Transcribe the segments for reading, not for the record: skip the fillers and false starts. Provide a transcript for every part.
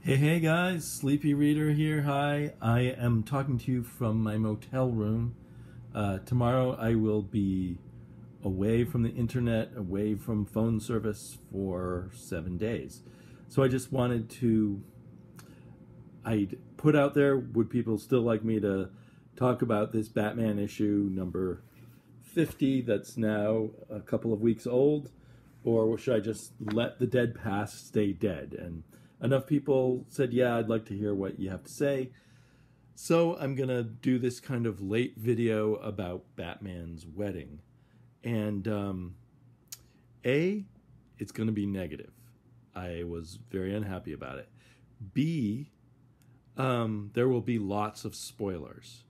Hey guys, Sleepy Reader here. Hi, I am talking to you from my motel room. Tomorrow I will be away from the internet, away from phone service for 7 days. So I just wanted to, I'd put out there, would people still like me to talk about this Batman issue number 50 that's now a couple of weeks old? Or should I just let the dead past stay dead? And enough people said, yeah, I'd like to hear what you have to say. So I'm going to do this kind of late video about Batman's wedding. And A, it's going to be negative. I was very unhappy about it. B, there will be lots of spoilers.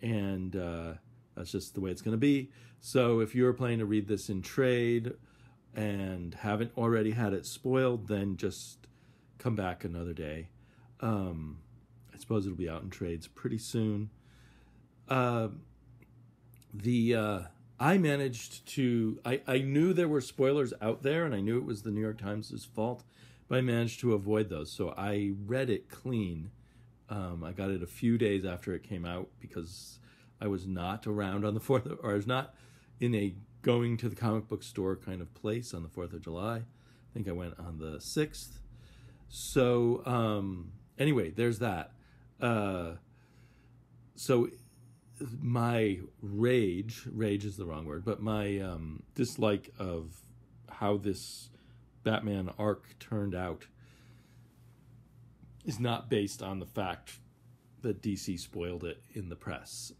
And that's just the way it's going to be. So if you're planning to read this in trade and haven't already had it spoiled, then just come back another day. I suppose it'll be out in trades pretty soon. I managed to, I knew there were spoilers out there, and I knew it was the New York Times' fault, but I managed to avoid those. So I read it clean. I got it a few days after it came out because I was not around on the 4th, or I was not in a going to the comic book store kind of place on the 4th of July. I think I went on the 6th. So anyway, there's that. So my rage is the wrong word, but my dislike of how this Batman arc turned out is not based on the fact that DC spoiled it in the press.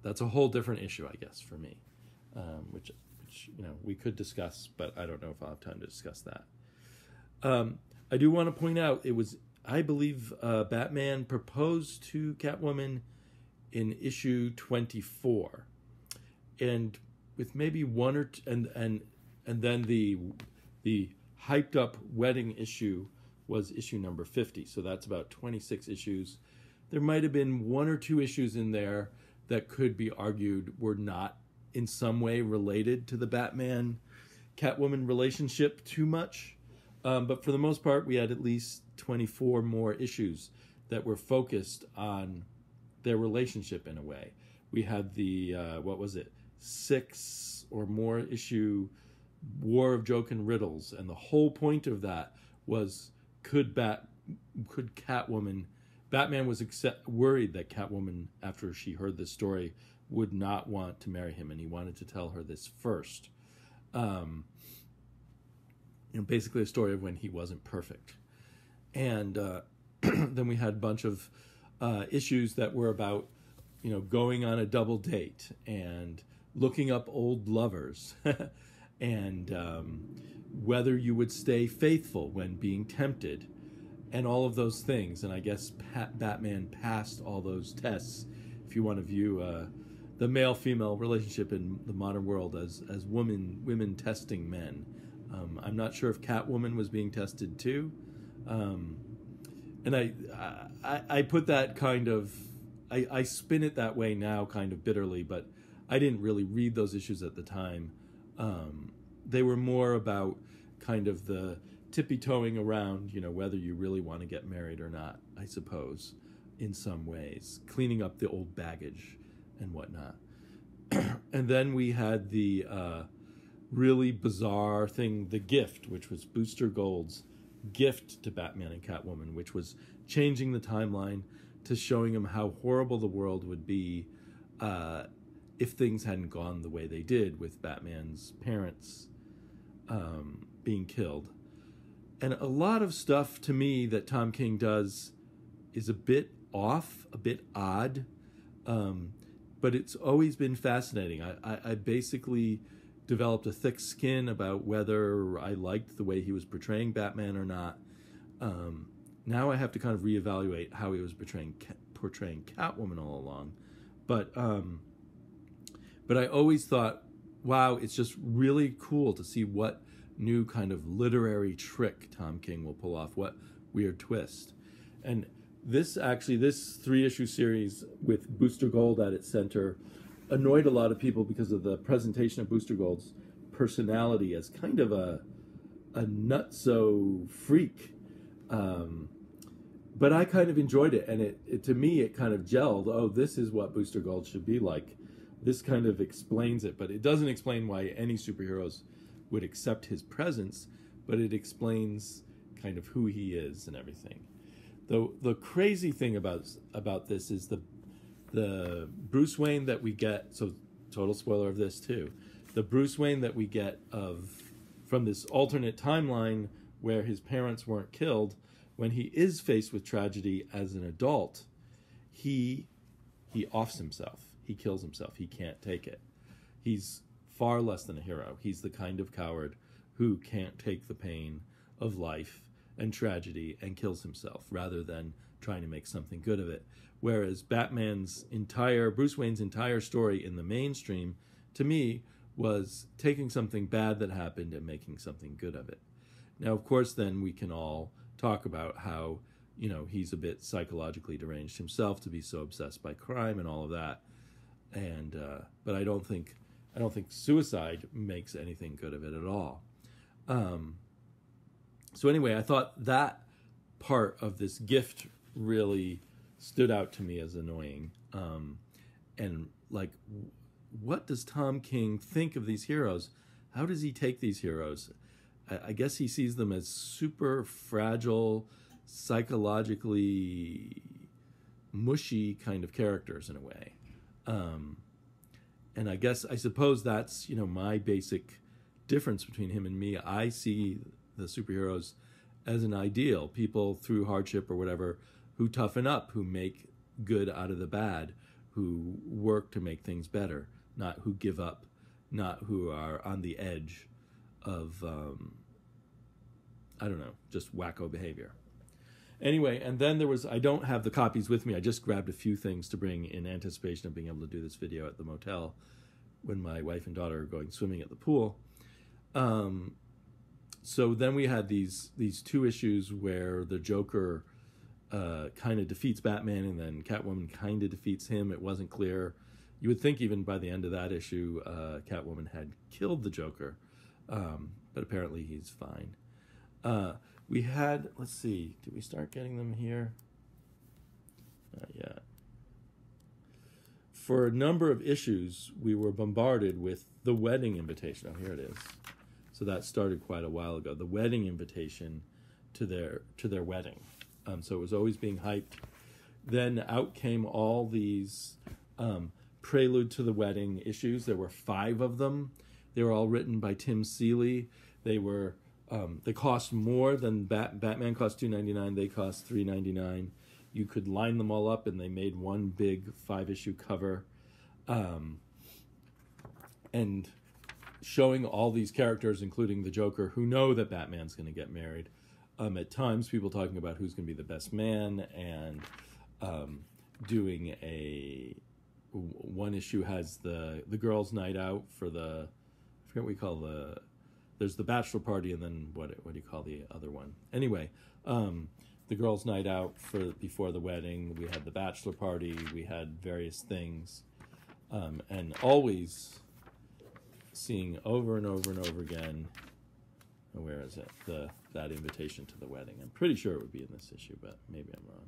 That's a whole different issue, I guess, for me, which you know we could discuss, but I don't know if I'll have time to discuss that. I do want to point out, it was, I believe, Batman proposed to Catwoman in issue 24, and with maybe one or two, and then the hyped up wedding issue was issue number 50. So that's about 26 issues. There might have been one or two issues in there that could be argued were not in some way related to the Batman Catwoman relationship too much. But for the most part, we had at least 24 more issues that were focused on their relationship in a way. We had the, 6 or more issue War of Joke and Riddles. And the whole point of that was, could Catwoman, Batman was worried that Catwoman, after she heard this story, would not want to marry him. And he wanted to tell her this first. Basically a story of when he wasn't perfect. And then we had a bunch of issues that were about, going on a double date and looking up old lovers and whether you would stay faithful when being tempted and all of those things. And I guess Batman passed all those tests, if you want to view the male-female relationship in the modern world as women testing men. I'm not sure if Catwoman was being tested too. And I put that kind of, I spin it that way now kind of bitterly, but I didn't really read those issues at the time. They were more about kind of the tippy-toeing around, whether you really want to get married or not, I suppose, in some ways. Cleaning up the old baggage and whatnot. And then we had the really bizarre thing, The Gift, which was Booster Gold's gift to Batman and Catwoman, which was changing the timeline to showing him how horrible the world would be if things hadn't gone the way they did, with Batman's parents being killed. And a lot of stuff, to me, that Tom King does is a bit off, a bit odd, but it's always been fascinating. I basically developed a thick skin about whether I liked the way he was portraying Batman or not. Now I have to kind of reevaluate how he was portraying Catwoman all along. But I always thought, wow, it's just really cool to see what new kind of literary trick Tom King will pull off, what weird twist. And this 3-issue series with Booster Gold at its center annoyed a lot of people because of the presentation of Booster Gold's personality as kind of a nutso freak. but I kind of enjoyed it, and it to me it kind of gelled. Oh, this is what Booster Gold should be like. This kind of explains it, but it doesn't explain why any superheroes would accept his presence, but it explains kind of who he is and everything. The crazy thing about this is the Bruce Wayne that we get, so total spoiler of this too, the Bruce Wayne that we get from this alternate timeline where his parents weren't killed, when he is faced with tragedy as an adult, he offs himself. He kills himself. He can't take it. He's far less than a hero. He's the kind of coward who can't take the pain of life and tragedy and kills himself rather than trying to make something good of it. Whereas Bruce Wayne's entire story in the mainstream, to me, was taking something bad that happened and making something good of it. Now, of course, then we can all talk about how, he's a bit psychologically deranged himself to be so obsessed by crime and all of that. And but I don't think suicide makes anything good of it at all. So anyway, I thought that part of this gift really stood out to me as annoying. And like, what does Tom King think of these heroes? How does he take these heroes? I guess he sees them as super fragile, psychologically mushy kind of characters in a way. And I suppose that's, my basic difference between him and me. I see the superheroes as an ideal, people through hardship or whatever, who toughen up, who make good out of the bad, who work to make things better, not who give up, not who are on the edge of, just wacko behavior. Anyway, and then I don't have the copies with me. I just grabbed a few things to bring in anticipation of being able to do this video at the motel when my wife and daughter are going swimming at the pool. So then we had these two issues where the Joker kind of defeats Batman and then Catwoman kind of defeats him. It wasn't clear. You would think even by the end of that issue, Catwoman had killed the Joker, but apparently he's fine. We had, let's see, did we start getting them here? Not yet. For a number of issues, we were bombarded with the wedding invitation. Oh, here it is. So that started quite a while ago. The wedding invitation to their wedding. So it was always being hyped. Then out came all these prelude to the wedding issues. There were 5 of them. They were all written by Tim Seeley. They cost more than Batman cost $2.99. They cost $3.99. You could line them all up, and they made one big 5-issue cover, and showing all these characters, including the Joker, who know that Batman's going to get married. At times, people talking about who's going to be the best man, and doing one issue has the girls' night out for I forget what we call there's the bachelor party, and then what do you call the other one? Anyway, the girls' night out before the wedding. We had the bachelor party. We had various things, and always seeing over and over and over again. Where is it? That invitation to the wedding. I'm pretty sure it would be in this issue, but maybe I'm wrong.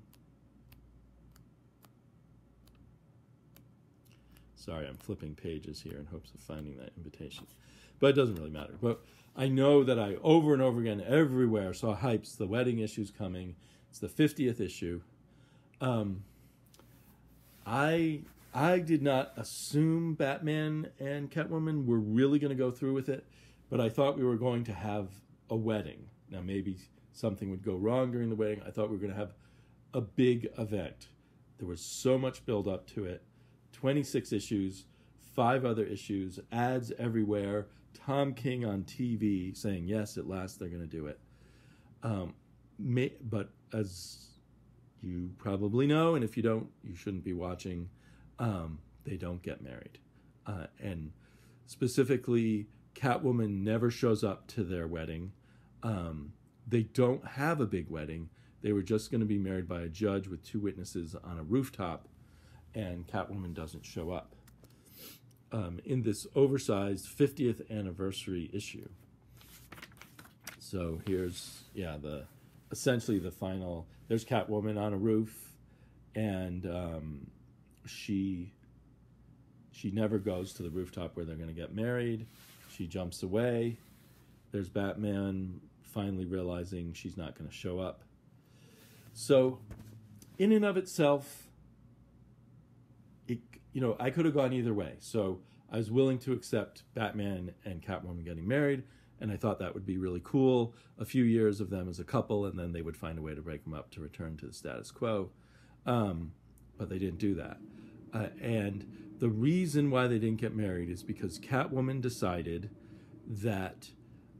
Sorry, I'm flipping pages here in hopes of finding that invitation. But it doesn't really matter. But I know that I, over and over again, everywhere, saw hypes. The wedding issue's coming. It's the 50th issue. I did not assume Batman and Catwoman were really going to go through with it, but I thought we were going to have a wedding. Now, maybe something would go wrong during the wedding. I thought we were going to have a big event. There was so much build up to it. 26 issues, 5 other issues, ads everywhere, Tom King on TV saying, yes, at last they're going to do it. But as you probably know, and if you don't, you shouldn't be watching, they don't get married. And specifically, Catwoman never shows up to their wedding. They don't have a big wedding. They were just going to be married by a judge with 2 witnesses on a rooftop, and Catwoman doesn't show up in this oversized 50th anniversary issue. So here's, the essentially the final. There's Catwoman on a roof, and she never goes to the rooftop where they're going to get married. She jumps away. There's Batman finally realizing she's not going to show up. So, in and of itself, I could have gone either way. So I was willing to accept Batman and Catwoman getting married, and I thought that would be really cool. A few years of them as a couple, and then they would find a way to break them up to return to the status quo. But they didn't do that. And the reason why they didn't get married is because Catwoman decided that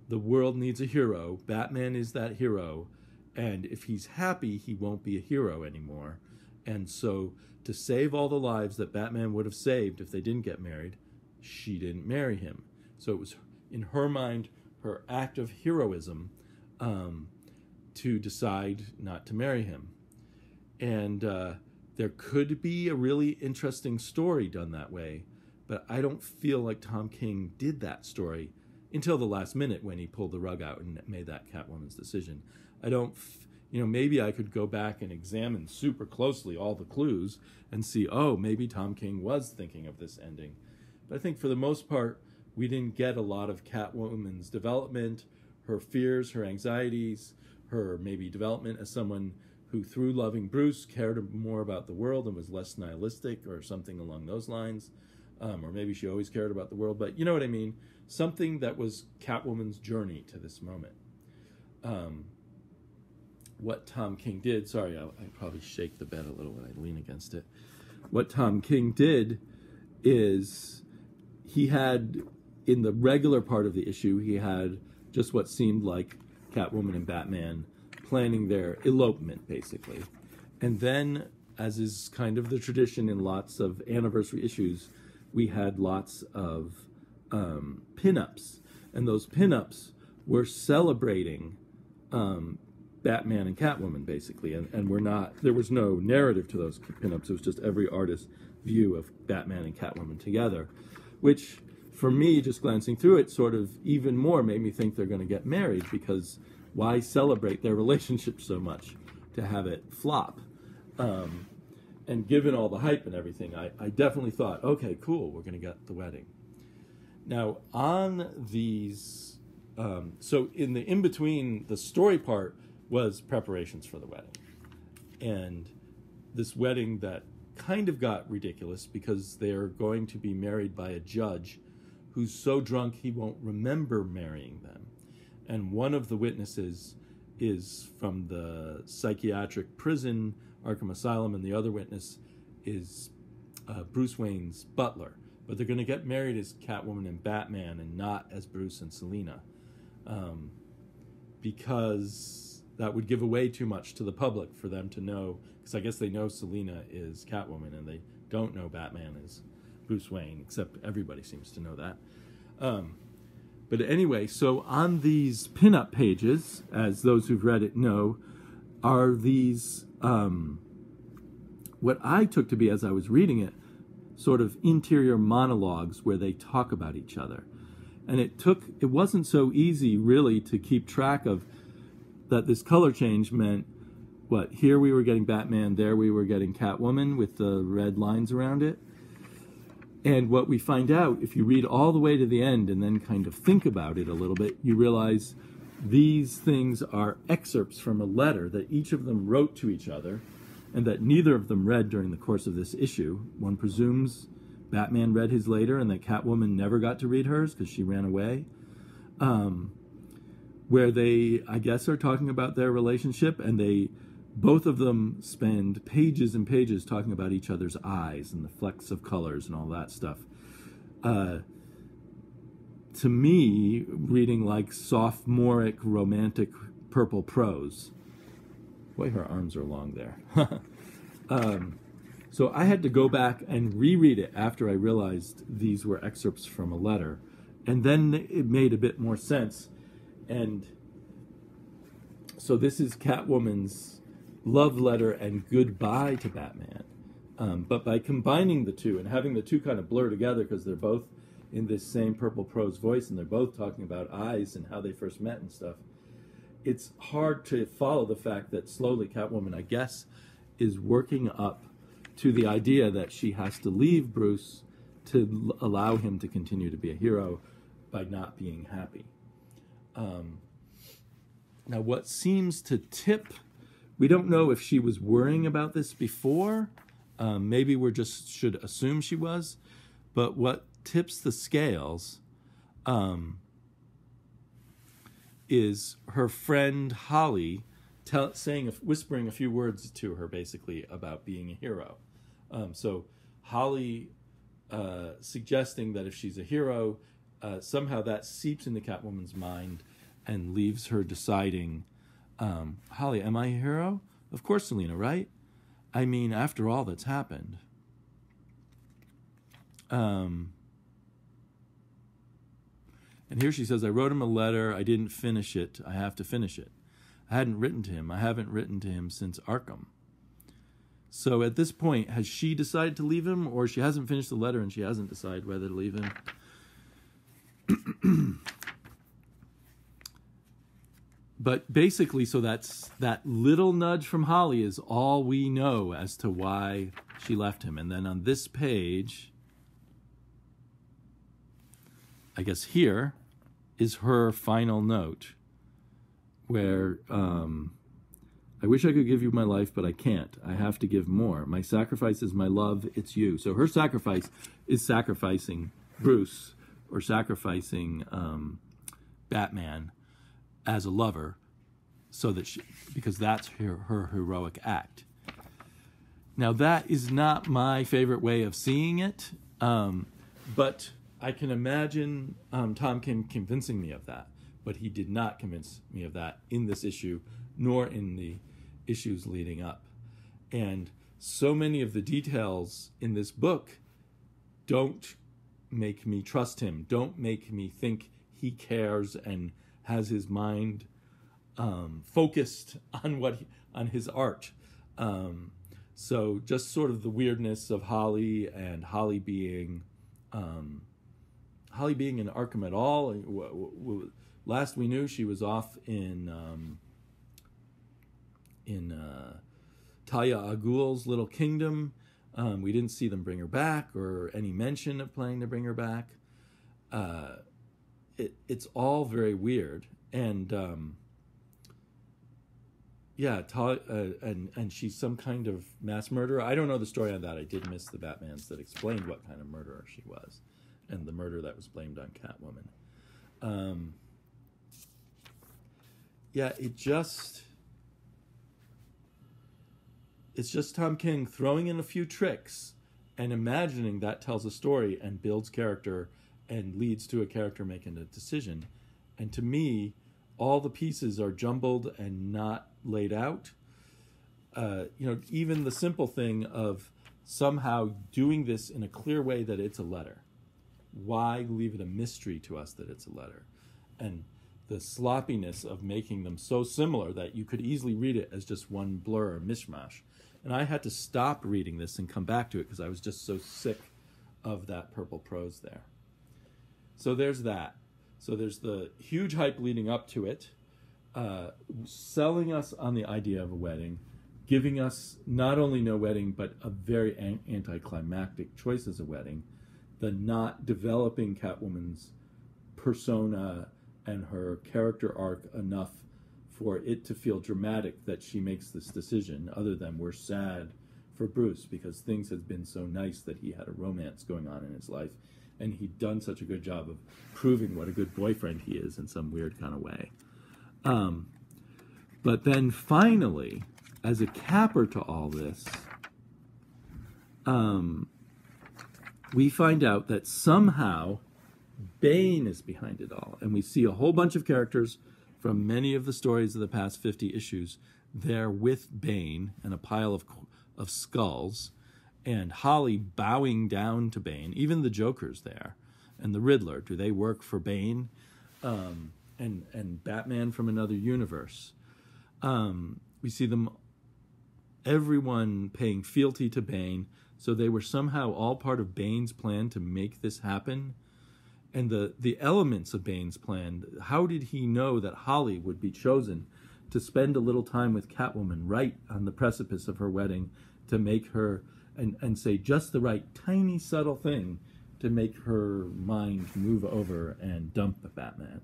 the world needs a hero. Batman is that hero. And if he's happy, he won't be a hero anymore. And so to save all the lives that Batman would have saved if they didn't get married, she didn't marry him. So it was, in her mind, her act of heroism to decide not to marry him. And there could be a really interesting story done that way, but I don't feel like Tom King did that story until the last minute when he pulled the rug out and made that Catwoman's decision. I don't, maybe I could go back and examine super closely all the clues and see, oh, maybe Tom King was thinking of this ending. But I think for the most part, we didn't get a lot of Catwoman's development, her fears, her anxieties, her maybe development as someone who, through loving Bruce, cared more about the world and was less nihilistic or something along those lines. Or maybe she always cared about the world, but you know what I mean? Something that was Catwoman's journey to this moment. What Tom King did, sorry, I probably shake the bed a little when I lean against it. What Tom King did is he had, in the regular part of the issue, he had just what seemed like Catwoman and Batman planning their elopement, basically. And then, as is kind of the tradition in lots of anniversary issues, we had lots of pinups. And those pinups were celebrating Batman and Catwoman, basically. And there was no narrative to those pinups. It was just every artist's view of Batman and Catwoman together, which, for me, just glancing through it, sort of even more made me think they're going to get married, because why celebrate their relationship so much to have it flop? And given all the hype and everything, I definitely thought, okay, cool, we're going to get the wedding. Now, on these, so in the in-between, the story part was preparations for the wedding. And this wedding that kind of got ridiculous because they're going to be married by a judge who's so drunk he won't remember marrying them. And one of the witnesses is from the psychiatric prison, Arkham Asylum, and the other witness is Bruce Wayne's butler. But they're going to get married as Catwoman and Batman and not as Bruce and Selina. Because that would give away too much to the public for them to know, because I guess they know Selina is Catwoman and they don't know Batman is Bruce Wayne, except everybody seems to know that. But anyway, so on these pinup pages, as those who've read it know, are these, what I took to be, as I was reading it, sort of interior monologues where they talk about each other. And it wasn't so easy, really, to keep track of that this color change meant, what, here we were getting Batman, there we were getting Catwoman with the red lines around it. And what we find out, if you read all the way to the end and then kind of think about it a little bit, you realize these things are excerpts from a letter that each of them wrote to each other and that neither of them read during the course of this issue. One presumes Batman read his later and that Catwoman never got to read hers because she ran away. Where they, I guess, are talking about their relationship, and both of them spend pages and pages talking about each other's eyes and the flecks of colors and all that stuff. To me, reading like sophomoric romantic purple prose. Boy, her arms are long there. So I had to go back and reread it after I realized these were excerpts from a letter. And then it made a bit more sense. And so this is Catwoman's love letter and goodbye to Batman. But by combining the two and having the two kind of blur together, because they're both in this same purple prose voice and they're both talking about eyes and how they first met and stuff, it's hard to follow the fact that slowly Catwoman, I guess, is working up to the idea that she has to leave Bruce to allow him to continue to be a hero by not being happy. Now, what seems to tip, we don't know if she was worrying about this before. Maybe we just should assume she was. But what tips the scales is her friend Holly whispering a few words to her, basically, about being a hero. So Holly suggesting that if she's a hero, somehow that seeps into Catwoman's mind and leaves her deciding, Holly, am I a hero? Of course, Selina, right? I mean, after all that's happened. And here she says, I wrote him a letter. I didn't finish it. I have to finish it. I hadn't written to him. I haven't written to him since Arkham. So at this point, has she decided to leave him, or she hasn't finished the letter and she hasn't decided whether to leave him? But basically, so that little nudge from Holly is all we know as to why she left him. And then on this page, I guess here is her final note, where I wish I could give you my life, but I can't. I have to give more. My sacrifice is my love. It's you. So her sacrifice is sacrificing Bruce, or sacrificing Batman as a lover, so that because that's her heroic act. Now, that is not my favorite way of seeing it, but I can imagine Tom King convincing me of that. But he did not convince me of that in this issue, nor in the issues leading up. And so many of the details in this book don't make me trust him, don't make me think he cares and has his mind focused on his art. So just sort of the weirdness of Holly, and Holly being in Arkham at all. Last we knew, she was off in Talia al Ghul's little kingdom. We didn't see them bring her back, or any mention of planning to bring her back. It's all very weird, and and she's some kind of mass murderer. I don't know the story on that. I did miss the Batmans that explained what kind of murderer she was, and the murder that was blamed on Catwoman. It's just Tom King throwing in a few tricks and imagining that tells a story and builds character and leads to a character making a decision. And to me, all the pieces are jumbled and not laid out. Even the simple thing of somehow doing this in a clear way that it's a letter. Why leave it a mystery to us that it's a letter? And the sloppiness of making them so similar that you could easily read it as just one blur or mishmash. And I had to stop reading this and come back to it because I was just so sick of that purple prose there. So there's that. So there's the huge hype leading up to it, selling us on the idea of a wedding, giving us not only no wedding, but a very anticlimactic choice as a wedding, the not developing Catwoman's persona and her character arc enough for it to feel dramatic that she makes this decision, other than we're sad for Bruce because things have been so nice that he had a romance going on in his life, and he'd done such a good job of proving what a good boyfriend he is in some weird kind of way. But then finally, as a capper to all this, we find out that somehow Bane is behind it all. And we see a whole bunch of characters from many of the stories of the past 50 issues there with Bane and a pile of skulls, and Holly bowing down to Bane. Even the Joker's there, and the Riddler. Do they work for Bane? And Batman from another universe. We see them, everyone paying fealty to Bane. So they were somehow all part of Bane's plan to make this happen. and the elements of Bane's plan. How did he know that Holly would be chosen to spend a little time with Catwoman right on the precipice of her wedding, to make her, and say just the right tiny subtle thing to make her mind move over and dump Batman?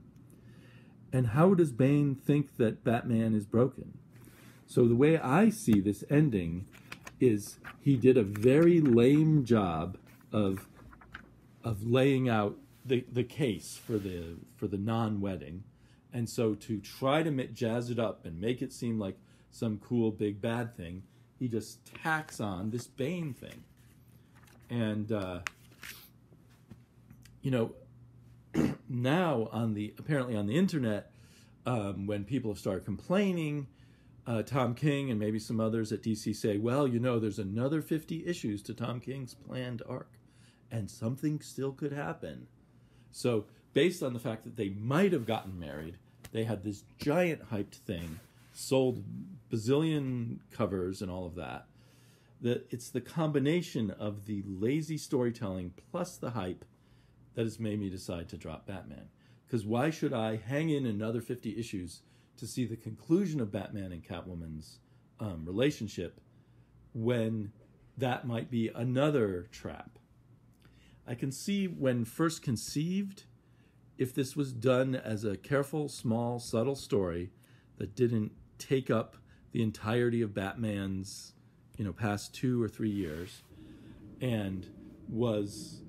And how does Bane think that Batman is broken? So the way I see this ending is he did a very lame job of laying out the case for the non-wedding, and so to try to jazz it up and make it seem like some cool big bad thing, he just tacks on this Bane thing. And now apparently on the internet, when people have started complaining, Tom King and maybe some others at DC say, well, there's another 50 issues to Tom King's planned arc, and something still could happen. So based on the fact that they might have gotten married, they had this giant hyped thing, sold bazillion covers and all of that. It's the combination of the lazy storytelling plus the hype that has made me decide to drop Batman. Because why should I hang in another 50 issues to see the conclusion of Batman and Catwoman's relationship when that might be another trap? I can see when first conceived, if this was done as a careful, small, subtle story that didn't take up the entirety of Batman's, past 2 or 3 years, and was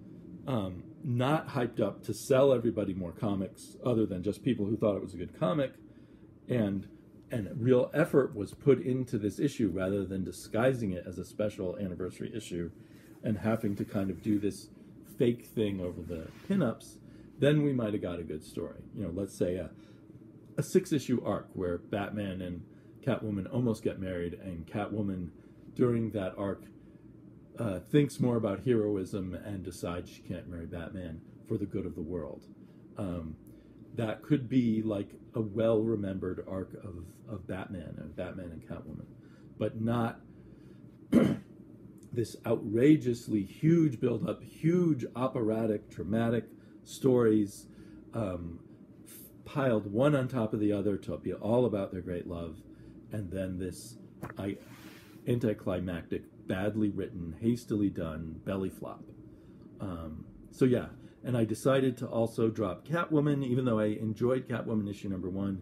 not hyped up to sell everybody more comics other than just people who thought it was a good comic, and real effort was put into this issue rather than disguising it as a special anniversary issue and having to kind of do this fake thing over the pinups, then we might have got a good story. Let's say a 6-issue arc where Batman and Catwoman almost get married, and Catwoman during that arc thinks more about heroism and decides she can't marry Batman for the good of the world. That could be like a well-remembered arc of Batman and Catwoman, but not this outrageously huge build-up, huge operatic, dramatic stories piled one on top of the other to be all about their great love, and then this anticlimactic, badly written, hastily done belly flop. So yeah, and I decided to also drop Catwoman, even though I enjoyed Catwoman issue number 1.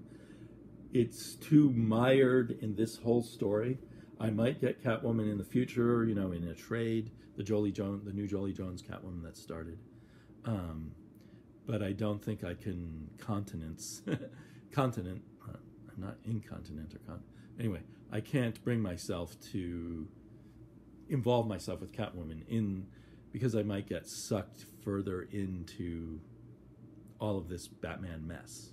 It's too mired in this whole story. I might get Catwoman in the future, in a trade, the new Jolie Jones Catwoman that started. But I don't think I can I'm not incontinent or anyway, I can't bring myself to involve myself with Catwoman because I might get sucked further into all of this Batman mess.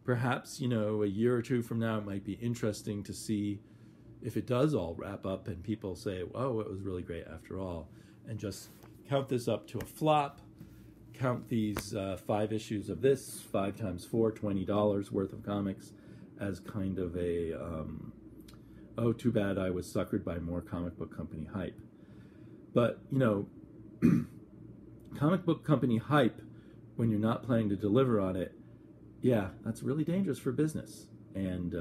Perhaps, a year or 2 from now, it might be interesting to see if it does all wrap up and people say, oh, it was really great after all, and just count this up to a flop, count these 5 issues of this, 5 times 4, $20 worth of comics, as kind of a, oh, too bad I was suckered by more comic book company hype. But, comic book company hype, when you're not planning to deliver on it, yeah, that's really dangerous for business. And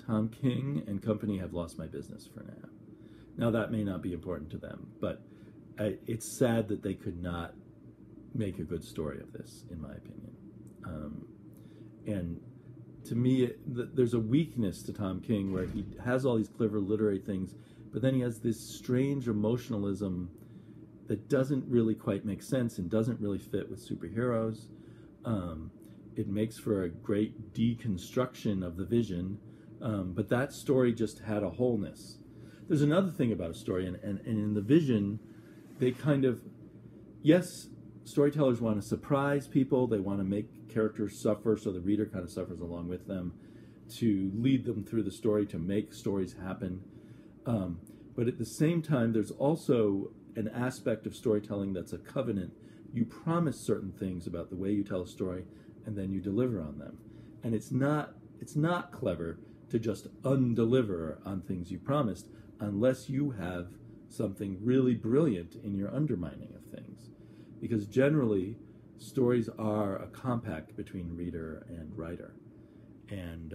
Tom King and company have lost my business for now. Now, that may not be important to them, but it's sad that they could not make a good story of this, in my opinion. And to me, there's a weakness to Tom King where he has all these clever literary things, but then he has this strange emotionalism that doesn't really quite make sense and doesn't really fit with superheroes. It makes for a great deconstruction of the Vision, but that story just had a wholeness. There's another thing about a story, and in the Vision, they kind of, yes, storytellers want to surprise people, they want to make characters suffer so the reader kind of suffers along with them, to lead them through the story, to make stories happen. But at the same time, there's also an aspect of storytelling that's a covenant. You promise certain things about the way you tell a story, and then you deliver on them. And it's not clever to just undeliver on things you promised unless you have something really brilliant in your undermining of things. because generally stories are a compact between reader and writer. And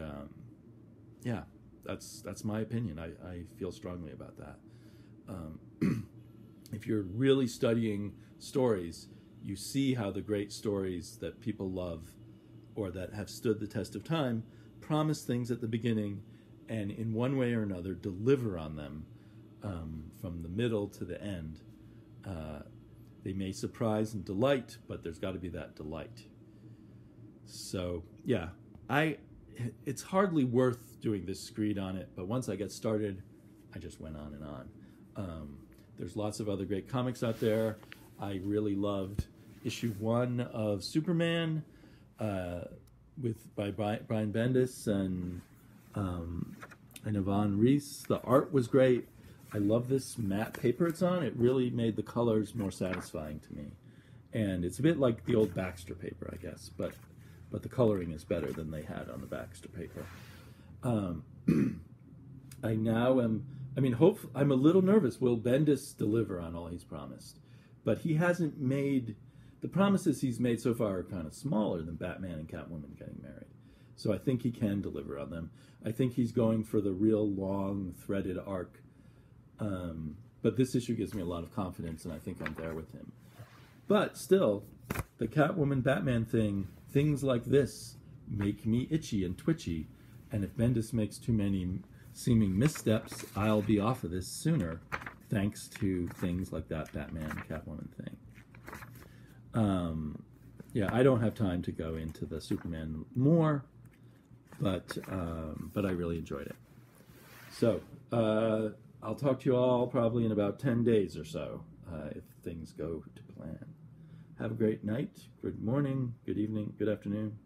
yeah, that's my opinion. I feel strongly about that. If you're really studying stories, you see how the great stories that people love or that have stood the test of time promise things at the beginning and in one way or another deliver on them from the middle to the end. They may surprise and delight, but there's got to be that delight. So yeah, it's hardly worth doing this screed on it, but once I get started, I just went on and on. There's lots of other great comics out there. I really loved issue 1 of Superman by Brian Bendis and Yvonne Reese. The art was great. I love this matte paper it's on. It really made the colors more satisfying to me. And it's a bit like the old Baxter paper, I guess, but the coloring is better than they had on the Baxter paper. I now am, I'm a little nervous. Will Bendis deliver on all he's promised? But he hasn't made, the promises he's made so far are kind of smaller than Batman and Catwoman getting married. So I think he can deliver on them. I think he's going for the real long threaded arc. But this issue gives me a lot of confidence, and I think I'm there with him. But still, the Catwoman Batman thing, things like this make me itchy and twitchy. And if Bendis makes too many seeming missteps, I'll be off of this sooner, thanks to things like that Batman Catwoman thing. Yeah, I don't have time to go into the Superman more, but I really enjoyed it. So I'll talk to you all probably in about 10 days or so, if things go to plan. Have a great night, good morning, good evening, good afternoon.